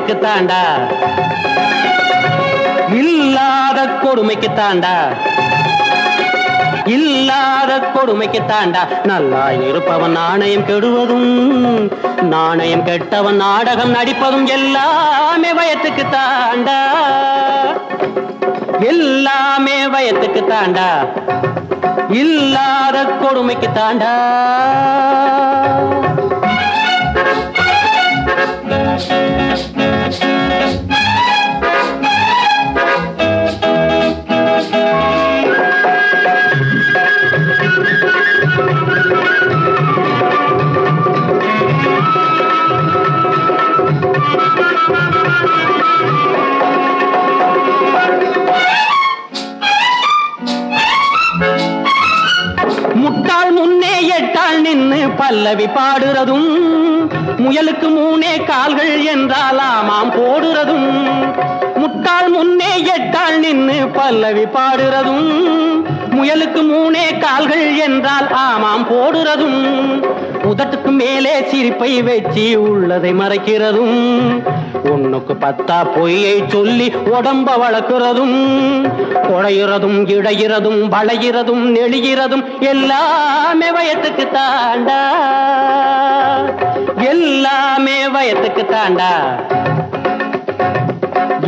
வயத்துக்கு தாண்டா, இல்லாத கொடுமைக்கு தாண்டா, இல்லாத கொடுமைக்கு தாண்டா. நல்லா இருப்பவன் நாணயம் கெடுவதும், நாணயம் கெட்டவன் நாடகம் நடிப்பதும் எல்லாமே வயத்துக்கு தாண்டா, எல்லாமே வயத்துக்கு தாண்டா, இல்லாத கொடுமைக்கு தாண்டா. முட்டாள் முன்னே எட்டாள் நின்னு பல்லவி பாடுறதும், முயலுக்கு மூனே கால்கள் என்றால் ஆமாம் போடுறதும். முட்டாள் முன்னே எட்டாள் நின்னு பல்லவி பாடுறதும், முயலுக்கு மூனே கால்கள் என்றால் ஆமாம் போடுறதும். உதட்டுக்கு மேலே சிரிப்பை வச்சு உள்ளதை மறைக்கிறதும், ஒண்ணுக்கு பத்தா பொய்யை சொல்லி உடம்ப வளர்க்கிறதும், குழையிறதும் இடையிறதும் வளையிறதும் நெளிகிறதும் எல்லாமே வயத்துக்கு தாண்டா, எல்லாமே வயத்துக்கு தாண்டா,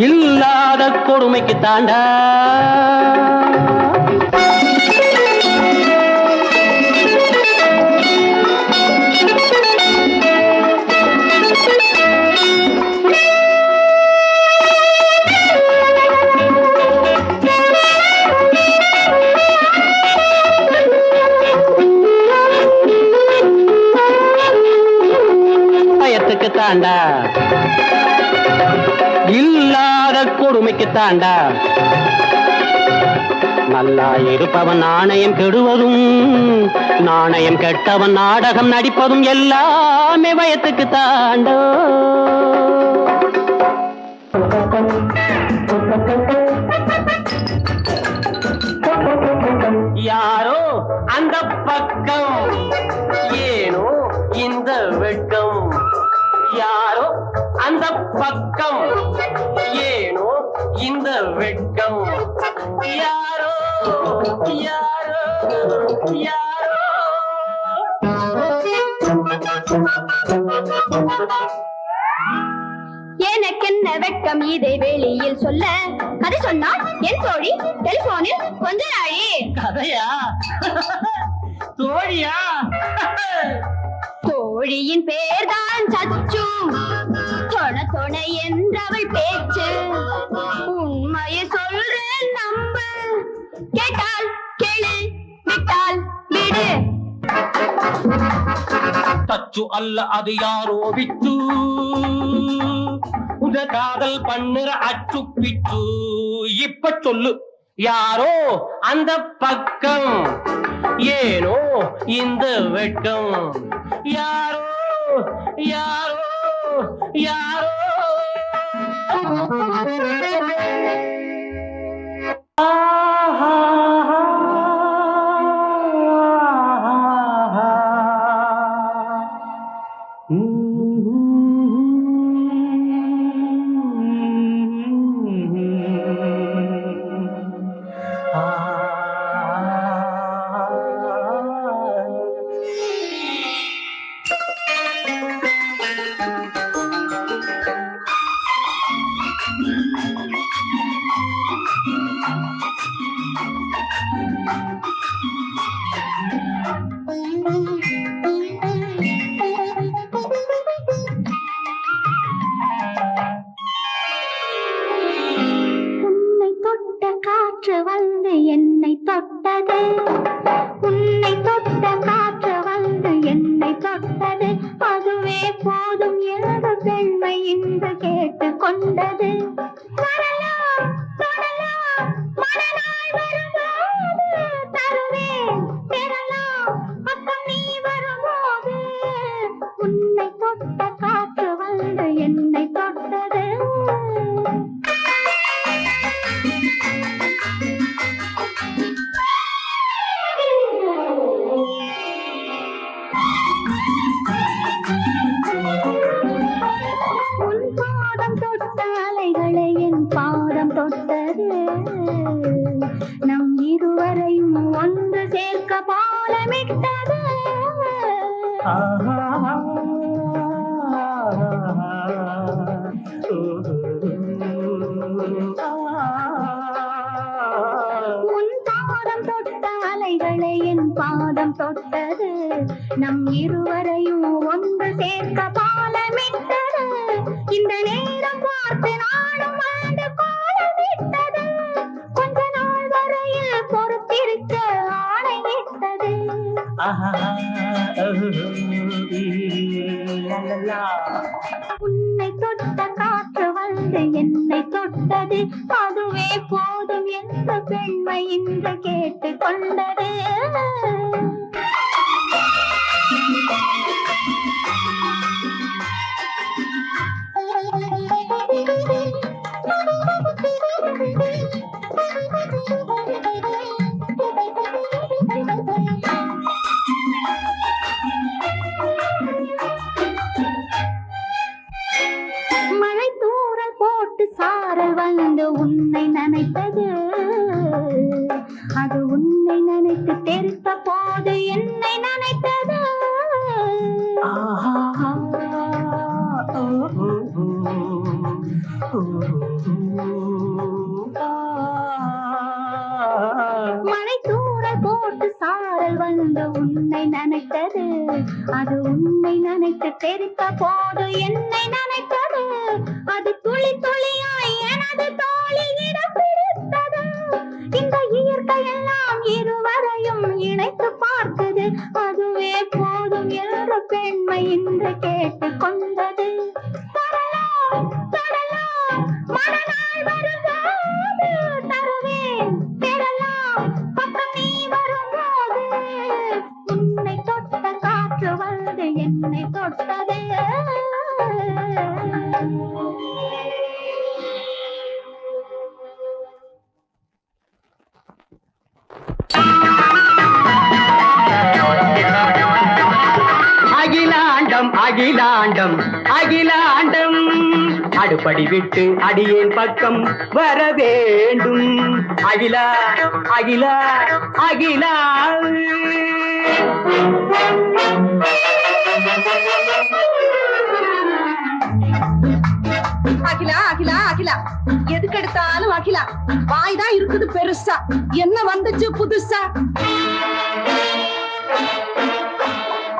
இல்லாத கொடுமைக்கு தாண்டா. வயத்துக்கு தாண்டா, இல்லாத கொடுமைக்கு தாண்டா. நல்லா இருப்பவன் நாணயம் கெடுவதும், நாணயம் கெட்டவன் நாடகம் நடிப்பதும் எல்லாமே வயத்துக்கு தாண்டா. யாரோ அந்த பக்கம், ஏனோ இந்த வெட்கம். யாரோ அந்த பக்கம், ஏனோ இந்த வெட்கம். யாரோ யாரோ யாரோ. எனக்கென்ன வெட்கம் இதை வெளியில் சொல்ல, கதை சொன்னால் என் தோழி டெலிபோனில் கொஞ்ச நாளே. கதையா? தோழியா? தோழியின் பேர்தான் சச்சு, தொண தொண என்றவள் பேச்சு. உண்மையை சொல்றேன் நம்பு, கேட்டால் கேளு, விட்டால் விடு. தச்சு அல்ல அது யாரோ விட்டு, உத காதல் பண்ணுற அச்சு பிச்சு. இப்ப சொல்லு, யாரோ அந்த பக்கம், ஏனோ இந்த வெட்கம். யாரோ யாரோ யாரோ. காற்று வந்து என்னை தொட்டது, உன்னை தொட்ட காற்று வந்து என்னை தொட்டது. அதுவே போதும் என்று பெண்மை இன்று கேட்டு கொண்டது. வரலாம் தொடலாம் மனநாள் வரும்போது தருவேன் பெறலாம் பக்கம் நீ வரும்போது. உன்னை தொட்ட காற்று வந்து என்னை தொட்டது. உன் தாகம் தொட்ட அலைகளை என் பாதம் தொட்டது நம் இருவரையும் ஒன்று சேர்க்க பாலமிட்டது உன் பாதம் தொட்ட அலைகளை என் பாதம் தொட்டது நம் இருவரையும் ஒன்று சேர்க்க பாலமிட்டது இந்த நேரம் பார்த்து நானும் ஆண்டு கோலமிட்டது கொஞ்ச நாள் வரையில் பொறுத்திருக்க ஆணையிட்டது உன்னை தொட்ட காற்று வந்து என்னை தொட்டது அதுவே போதும் என்ற பெண்மை இன்று கேட்டு கொண்டது மழை தூறல் போட்டு சாரல் வந்து உன்னை நினைத்தது அது உன்னை நினைத்து தெரித்த போது என்னை நினைத்தது மழை தூறல் போட்டு சாரல் வந்து உன்னை நினைத்தது அது உன்னை நினைத்து தெரித்த போது என்னை நினைத்தது அது துளி துளியாய் எனது தோளில் இடம் பிடித்தது இந்த இயற்கையெல்லாம் இருவரையும் இணைத்து பார்த்தது அதுவே போதும் என்ற பெண்மை இன்று கேட்டு கொண்டது தொடலாம் தொடலாம் மனநாள் வரும்போது தருவேன் பெறலாம் பக்கம் நீ வரும்போது உன்னை தொட்ட காற்று வந்து என்னை தொட்டது அகிலாண்டம் அகிலாண்டம் அகிலாண்டம் அடுப்படி விட்டு அடியேன் பக்கம் வர வேண்டும் அகிலா அகிலா அகிலா அகிலா அகிலா அகிலா எதுக்கு எடுத்தாலும் அகிலா வாய் தான் இருக்குது பெருசா என்ன வந்துச்சு புதுசா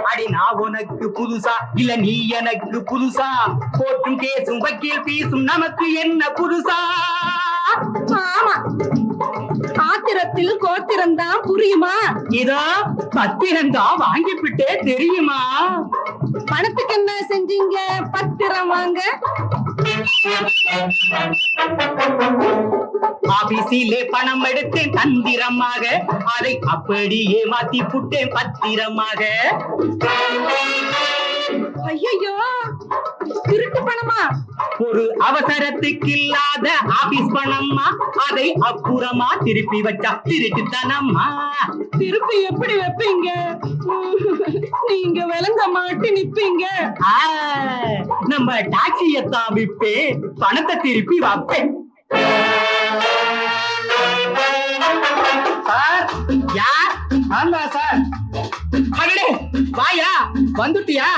அடி நான் உனக்கு புதுசா இல்ல நீ எனக்கு புதுசா கோர்ட்டும் கேசும் வக்கீல் பீசும் நமக்கு என்ன புதுசா ஆமா ஆத்திரத்தில் கோத்திரம் தான் புரியுமா இதோ பத்திரம் தான் வாங்கிவிட்டே தெரியுமா பணத்துக்கு என்ன செஞ்சீங்க பத்திரம் வாங்க ஆபீஸிலே பணம் எடுத்தேன் தந்திரமாக அதை அப்படியே மாத்தி புட்டேன் பத்திரமாக ஐயோ திருட்டு பணமா ஒரு அவசரத்துக்கு இல்லாத ஆபீஸ் பணம்மா அதை அப்புறமா திருப்பி வச்சா திருட்டுத்தனம்மா திருப்பி எப்படி வைப்பீங்க நீங்க விளங்க மாட்டி நிப்பீங்க நம்ம டாக்ஸியத்தான் விப்பேன் பணத்தை திருப்பி வைப்பேன் சார் யார் ஆமா சார் மகளே வாயா வந்துட்டியா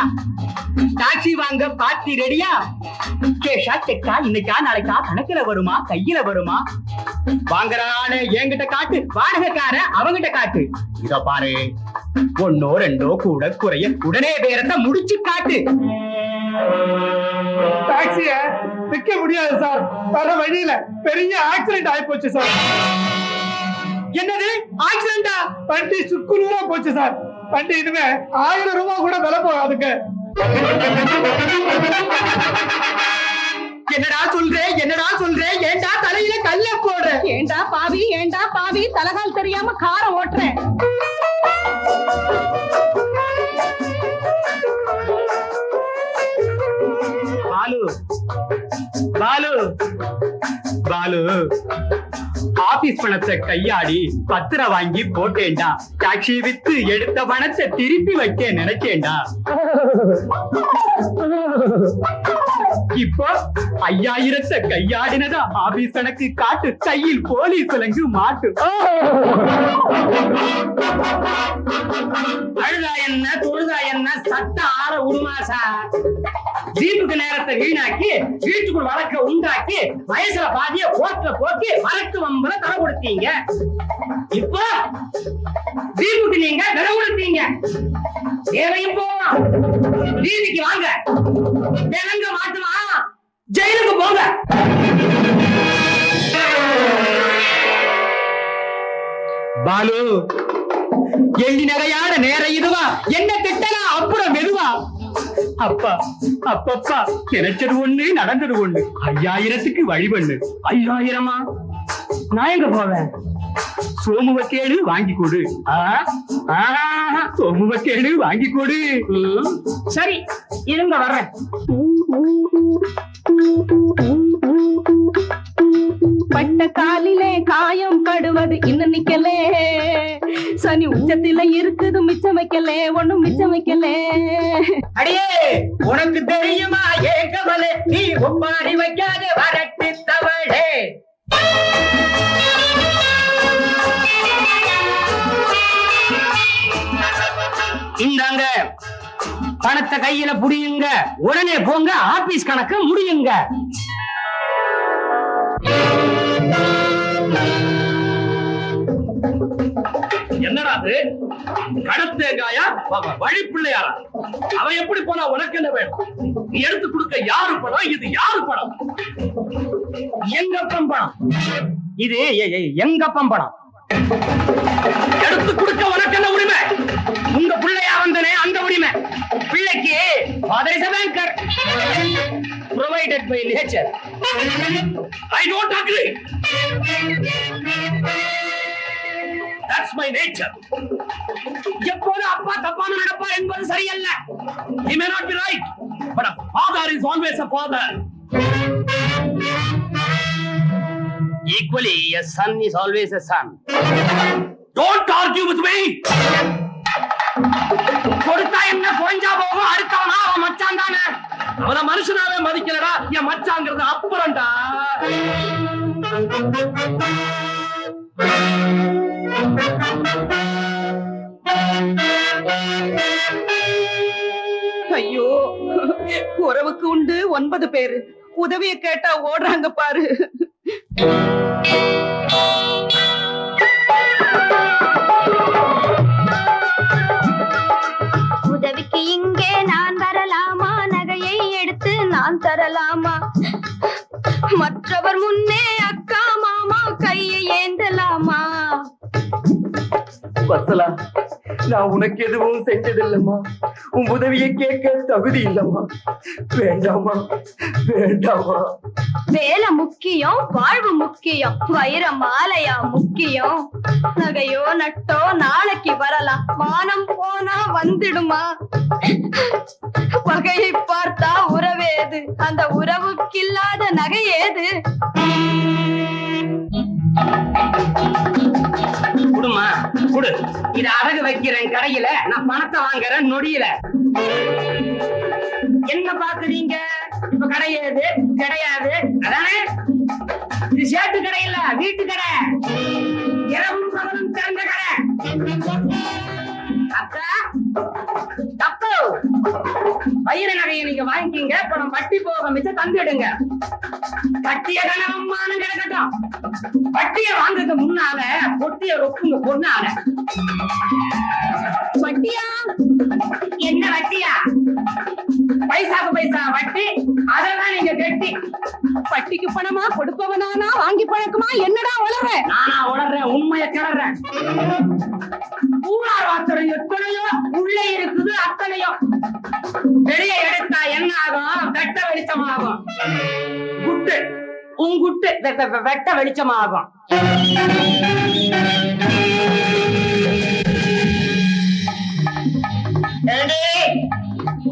டாக்ஸி வாங்க பார்ட்டி ரெடியா கேஷா செக்கா இன்னைக்கா நாளைக்கா கணக்குல வருமா கையில வருமா வாங்குறானே என்கிட்ட காட்டு வாடகைக்கார அவங்கிட்ட காட்டு இத பாரு ஒன்னோ ரெண்டோ கூட குறைய உடனே பேரத்தை முடிச்சு காட்டு டாக்ஸிய விற்க முடியாது சார் வர வழியில பெரிய ஆக்சிடென்ட் ஆகி போச்சு சார் என்னது ஆக்சிடென்டா வண்டி சுக்குநூறா போச்சு சார் வண்டி இனிமே 1000 ரூபாய் கூட விலை போகாதுங்க என்னடா சொல்ற ஏண்டா தலையில கல்ல போடுற ஏண்டா பாவி தலகால் தெரியாம காரை ஓட்டுறேன் பாலு பாலு பாலு ஆபீஸ் பணத்தை கையாடி பத்திரம் வாங்கி போட்டேன்டா டாக்ஸி வித்து எடுத்த பணத்தை திருப்பி வைக்க நினைச்சேன்டா இப்போ 5000 கையாடினதா ஆபீஸ் கணக்கு காட்டு, கையில் போலீஸ் விலங்கு மாட்டு. அழுதா என்ன தொழுதா என்ன சட்ட ஆற உருமா சார். ஜீப்புக்கு நேரத்தை வீணாக்கி வீட்டுக்குள் வழக்க உண்டாக்கி வயசுல பாதிய போட்டுல போக்கி வழக்கு வம்புல தலை கொடுத்தீங்க. இப்போ ஜீப்புக்கு நீங்க விலை கொடுத்தீங்க. தேவையும் போவோம், வீதிக்கு வாங்க, விலங்க மாட்டுமா, ஜெயிலுக்கு போங்க. பாலு, எள்ளி நகையாட நேர இதுவா, என்ன திட்டலாம் அப்புறம் மெதுவா. அப்பா அப்பப்பா, நினைச்சது ஒண்ணு நடந்தது ஒண்ணு. 5000க்கு வழி பண்ணு. 5000மா? நான் எங்க போவேன்? சோமுவ கேடு வாங்கி கொடு. சோமுவ கேடு வாங்கி கொடு. சரி இருங்க வர்றேன். பட்ட காலிலே காயம் படுவது இன்னும் நிக்கலே, சனி உச்சத்தில இருக்குது மிச்சம் வைக்கலே, ஒண்ணும் மிச்சம் வைக்கலே. அடியே உனக்கு தெரியுமா ஏன் கவலை, நீ ஒப்பாரி வைக்காத வரட்டு தவளே. இந்தாங்க பணத்தை கையில புடியுங்க, உடனே போங்க ஆபீஸ் கணக்கு முடியுங்க. என்னடா அது? கடத்தேங்காயா வழி பிள்ளையாரா? அவன் எப்படி போனா உனக்கு என்ன வேணும்? நீ எடுத்து கொடுக்க யாரு படம்? இது யாரு படம்? எங்கப்பம் பணம் இது, எங்கப்பம் பணம். எடுத்து கொடுக்க உனக்கு என்ன உரிமை? உங்க பிள்ளையா வந்தனே அந்த உரிமை. பிள்ளைக்கு father is a banker, provided by nature. I don't agree. That's my nature. எப்போது அப்பா தப்பான நடப்பார் என்பது சரியல்ல. He may not be right, but a father is always a father. Equally, a son is always a son. Don't argue with me. கொடுத்தா என்ன குறைஞ்சா போகும், அடுத்தவனா அவன் மச்சான் தானே. அவன மனுஷனாவே மதிக்கலடா, என் மச்சாங்கிறது அப்புறம்டா. ஐயோ, உறவுக்கு உண்டு 9 பேரு, உதவிய கேட்டா ஓடுறாங்க பாரு. உதவிக்கு இங்கே நான் வரலாமா, நகையை எடுத்து நான் தரலாமா, மற்றவர் முன்னே அக்கா மாமா கையை ஏந்தலாமா. வசலா, நான் உனக்கு எதுவும் செஞ்சதில்லம்மா, உன் உதவியை கேட்க தகுதி இல்லம்மா. வேண்டாமா வேண்டாமா. வேலை முக்கியம், வாழ்வு முக்கியம், வைர மாலையா முக்கியம். நகையோ நட்டோ நாளைக்கு வரலாம், மானம் போனா வந்துடுமா. வகையை பார்த்தா உறவேது, அந்த உறவுக்கில்லாத நகை ஏது. குடுமா குடு, இத அடகு வைக்கிறேன் கடையில, நான் பணத்தை வாங்குறேன் நொடியில. என்ன பாக்குறீங்க? இப்ப கடை ஏது? கிடையாது அதானே. இது சேட்டு கடை இல்ல, வீட்டு கடை, இரவும் பகலும் திறந்த கடை. அக்கா தப்பு, வைர நகையை நீங்க வாங்கிக்கிங்க, பணம் வட்டி போக மிச்சம் தந்துடுங்க. கட்டிய கனவம்மானு கிடக்கட்டும், வட்டிய வாங்குறது முன்னால பொட்டிய ரொக்குங்க பொண்ணால. வட்டியா? என்ன வட்டியா? பைசாக்கு பைசா வட்டி, அதெல்லாம் நீங்க கட்டி. பட்டிக்கு பணமா கொடுப்பவனானா வாங்கி பழக்கமா? என்னடா உளற? நானா உளறேன், உண்மையை கிளறேன். ஊழார் வார்த்தை எத்தனையோ உள்ளே இருக்குது அத்தனையோ. வெளியே எடுத்தா என்ன ஆகும்? வெட்ட வெளிச்சமாகும். குட்டு உங்குட்டு வெட்ட வெளிச்சமாகும்.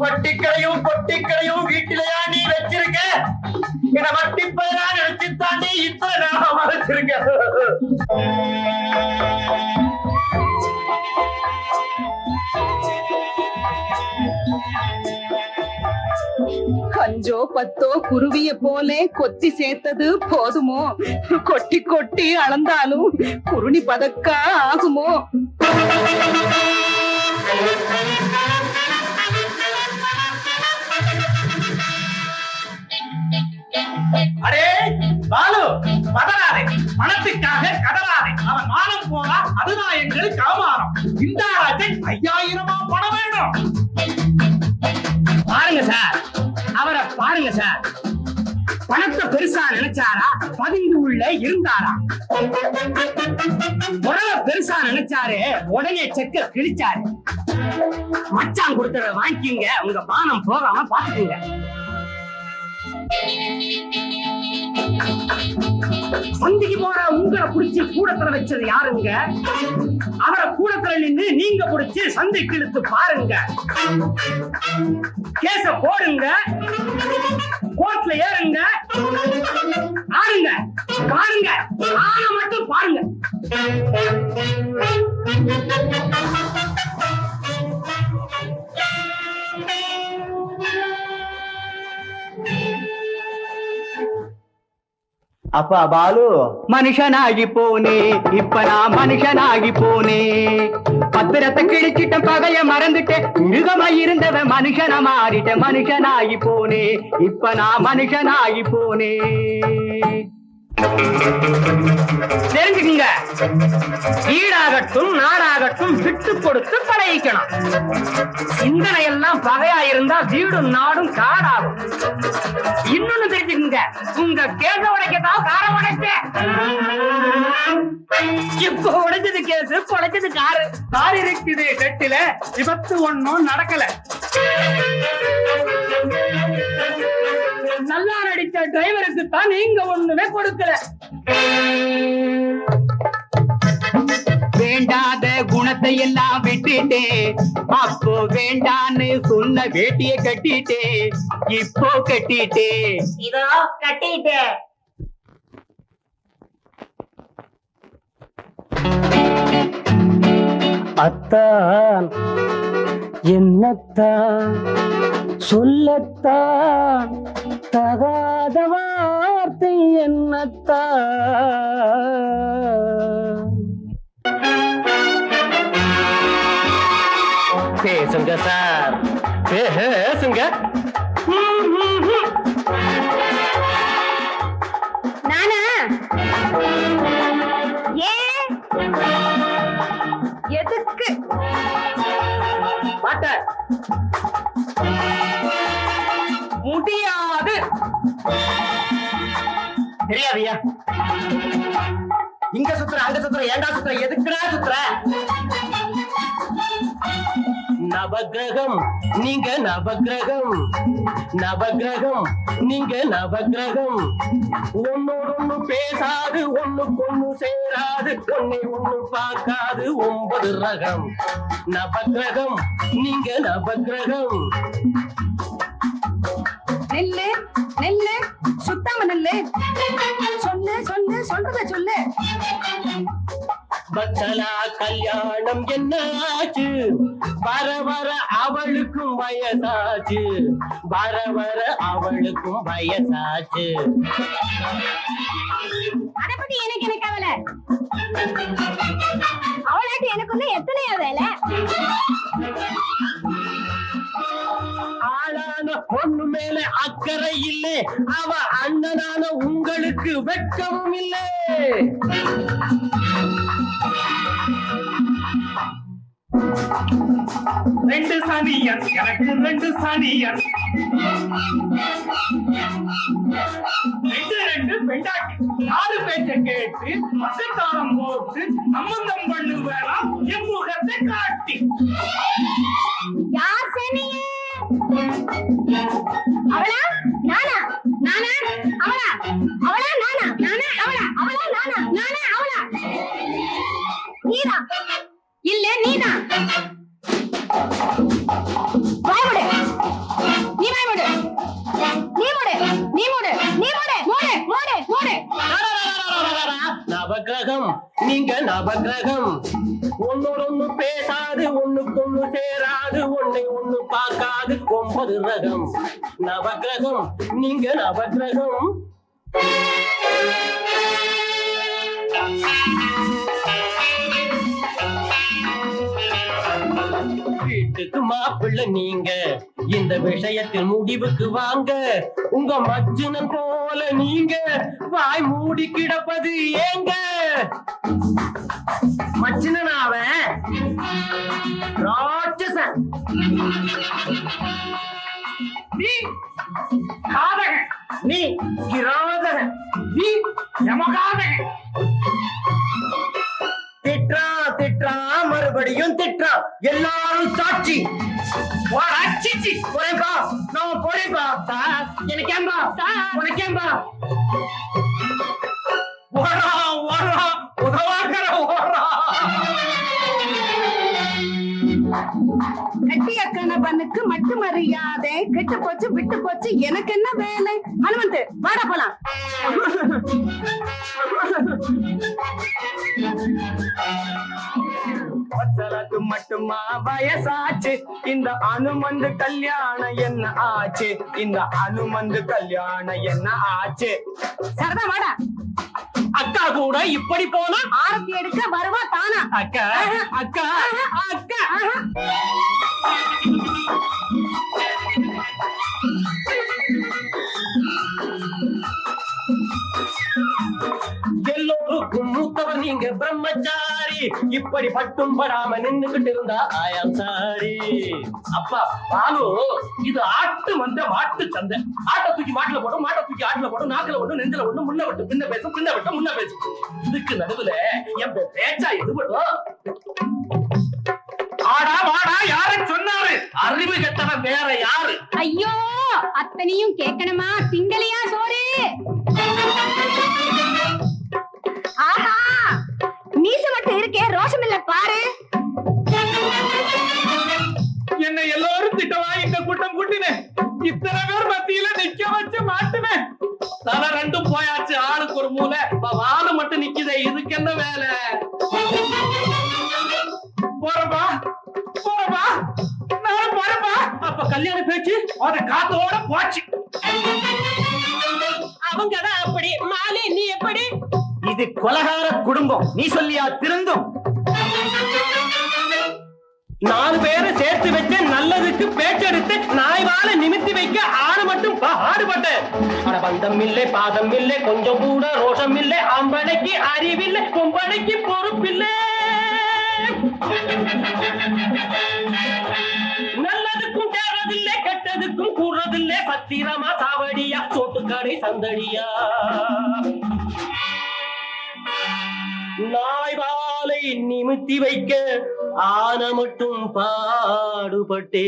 பொட்டிக்கடையும் வீட்டிலையா நீ வச்சிருக்க? என வட்டி பயிரா நினைச்சுத்தாண்டி இத்தனை நேரம் வச்சிருக்க. அஞ்சோ பத்தோ குருவிய போலே கொத்தி சேர்த்தது போதுமோ? கொட்டி கொட்டி அளந்தாலும் குருணி பதக்கா ஆகுமோ? அரே பாலு, பதறாதே, பணத்துக்காக கதறாதே. அவன் மானம் போனா அதுதான் எங்களுக்கு அவமானம். இந்த ராஜன் 5000 பணம் வேணும். பாருங்க சார், அவரை பாருங்க சார். பணத்தை பெருசா நினைச்சாரா, பதுங்கி உள்ள இருந்தாரா? உறவை பெருசா நினைச்சாரு, உடனே செக்க கிழிச்சாரு. மச்சான் கொடுத்தத வாங்கிங்க, உங்க மானம் போகாம பாத்துக்குங்க. சந்திக்கு போற உங்களை புடிச்சு கூடத்துல வச்சது யாருங்க? அவரை கூடத்துல நின்று நீங்க புடிச்சு சந்தைக்கு இழுத்து பாருங்க. கேச போடுங்க, கோர்ட்ல ஏறுங்க, ஆடுங்க, பாருங்க, ஆன மட்டும் பாருங்க. அப்பா பாலு, மனுஷனாகி போனே, இப்ப நான் மனுஷனாகி போனே. பத்திரத்தை கிழிச்சிட்ட, பகைய மறந்துட்டேன், மிருகமாய் இருந்தவன் மனுஷனா மாறிட்ட. மனுஷனாகி போனே, இப்ப நான் மனுஷனாகி போனே. தெரிஞ்சுக்குங்க, வீடாகட்டும் நாடாகட்டும் விட்டு கொடுத்து பழகிக்கணும். சிந்தனை எல்லாம் பகையா இருந்தா வீடும் நாடும் காடாகும். இன்னொன்னு தெரிஞ்சுக்குங்க, உங்க கேச உடைக்கத்தான் காரம் உடைச்ச. இப்ப உடைச்சது கேசு, உடைச்சது காரு. கார் இருக்குது கட்டில, விபத்து ஒண்ணும் நடக்கல. நல்லா நடிச்ச டிரைவருக்கு தான் நீங்க ஒண்ணுமே கொடுக்கல. வேண்டாத குணத்தை எல்லாம் விட்டுட்டே, அப்போ வேண்டான்னு சொன்ன வேட்டியை கட்டிட்டே, இப்போ கட்டிட்டே. இதோ கட்டிட்டே. அத்தான் என்னத்தான் சொல்லத்தான் தகாத வார்த்தை என்னத்தான். பேசுங்க சார், பேசுங்க. நானா? ஏன்? எதுக்கு? மாட்டார், முடியாது. தெரியாதியா? இங்க சுத்துற, அங்க சுத்துற, ஏண்டா சுத்துற, எதுக்குடா சுத்துற? நவகிரகம் நீங்க, நவகிரகம் நவகிரகம் நீங்க, நவகிரகம் ஒன்னோடொன்னு பேசாது, ஒண்ணுக்கொண்ணு சேராது, ஒன்னை ஒண்ணு பார்க்காது, 9 ரகம். நவகிரகம் நீங்க, நவகிரகம். நெல்லு நெல்லு, சுத்தாம நெல்லு. சொல்லு சொல்லு, சொல்றத சொல்லு. பச்சலா கல்யாணம் என்னாச்சு, வர வர அவளுக்கும் வயசாச்சு, வர வர அவளுக்கும் வயசாச்சு. அத பத்தி எனக்கு என்ன கவலை? அவளாட்டு எனக்குள்ள எத்தனையோ வேலை. ஆளான பொண்ணு மேல அக்கறை இல்லை, அவ அண்ணனான உங்களுக்கு வெட்கமும் இல்லை. ரெண்டு சனியன், எனக்கு 2 சனியன். 2 பெண்டாட்டி 4 பேச்ச கேட்டு பக்கத்தாரம் போட்டு சம்பந்தம் பண்ணுவேனா என் முகத்தை காட்டி. யார் சனியே? அவளா நானா? நானா அவளா? அவளா நானா? நானா அவளா? அவளா நானா? நானா அவளா? நீதா இல்ல நீதா? வாய்முடு, நீ வாய்முடு, நீ மூடு, நீ மூடு, நீ மூடு, மூடு மூடு மூடு. நவகிரகம் நீங்க, நவகிரகம் ஒன்னோடொன்னு பேசாது, ஒண்ணுக்கொண்ணு சேராது, ஒன்னை ஒண்ணு பார்க்காது, 9 ரகம் நவகிரகம் நீங்க நவகிரகம் வீட்டுக்கு மாப்பிள்ளை நீங்க இந்த விஷயத்தில் முடிவுக்கு வாங்க உங்க மச்சினன் போல நீங்க வாய் மூடி கிடப்பது ஏங்க மச்சினன் அவன் ராட்சசன் நீ காதகன், நீ கிராதகன் நீ யமகாதகன். திட்டுறான் மறுபடியும் திட்டுறான் எல்லாரும் சாட்சி போடா, சீச்சி. போறேன்பா நான் போறேன்பா சார் எனக்கேம்பா சார் உனக்கேம்பா ஓடுறா உதவாக்கிற ஓடுறா. கட்டிய கணவனுக்கு மட்டு மரியாதை கெட்டு போச்சு விட்டு போச்சு எனக்கு என்ன வேலை ஹனுமந்த் வாடா போலாம் ஒத்தலக்கு மட்டுமா வயசாச்சு இந்த அனுமந்து கல்யாணம் என்ன ஆச்சு இந்த அனுமந்து கல்யாணம் என்ன ஆச்சு சரதா வாடா அக்கா கூட இப்படி போனா ஆரத்தி எடுக்க வருவா தானா அக்கா அக்கா அக்கா எல்லோருக்கும் மூத்தவர் நீங்க பிரம்மச்சாரி இப்படி பட்டும் படாம நின்னுகிட்டு இருந்தா ஆயாம் சாரி அப்பா பாலு, இது ஆட்டு வந்த மாட்டு சந்தை. ஆட்டை தூக்கி மாட்டுல போடும், மாட்டை தூக்கி ஆட்டுல போடும், நாக்குல ஒண்ணு நெஞ்சில ஒண்ணு, முன்ன விட்டு பின்ன பேசும், பின்ன விட்டு முன்ன பேசும். இதுக்கு நடுவுல என் பேச்சா எதுபடும்? ஆடா வாடா யாரை சொன்னாரு? அறிவு கெட்டவன் வேற யாரு? ஐயோ அத்தனையும் கேட்கணுமா? திங்களையா சோறு? ஆஹா மீச மட்டும் இருக்கே ரோஷம் இல்ல பாரு. என்ன எல்லாரும் திட்டவா இந்த கூட்டம் கூட்டினேன். இத்தனை பேர் மத்தியில நிக்க வச்சு மாட்டுவேன். தலை ரெண்டும் போயாச்சு, ஆளுக்கு ஒரு மூலை. வாழை மட்டும் நிக்குதே, இதுக்கு என்ன வேலை? போறப்பா போறப்பா நான் போறப்பா. அப்ப கல்யாண பேச்சு அது காத்தோட போச்சு. அவங்கதான் அப்படி மாலி நீ எப்படி இது கொலகார குடும்பம், நீ சொல்லியா திருந்தும்? 4 பேரை சேர்த்து வச்சு நல்லதுக்கு பேச்செடுத்து நாய் வாழ நிமித்தி வைக்க ஆளு மட்டும் பாடுபட்டேன். ஆனா பந்தம் இல்லை பாதம் இல்லை கொஞ்சம் கூட ரோஷம் இல்லை ஆம்பளைக்கு அறிவில்லை பொம்பளைக்கு பொறுப்பில்லை. நல்லதுக்கும் தேறதில்லை கெட்டதுக்கும் கூறதில்லை பத்திரமா சாவடியா சோட்டுக்கடை சந்தடியா நாய் வாலை நிமித்தி வைக்க ஆன மட்டும் பாடுபட்டே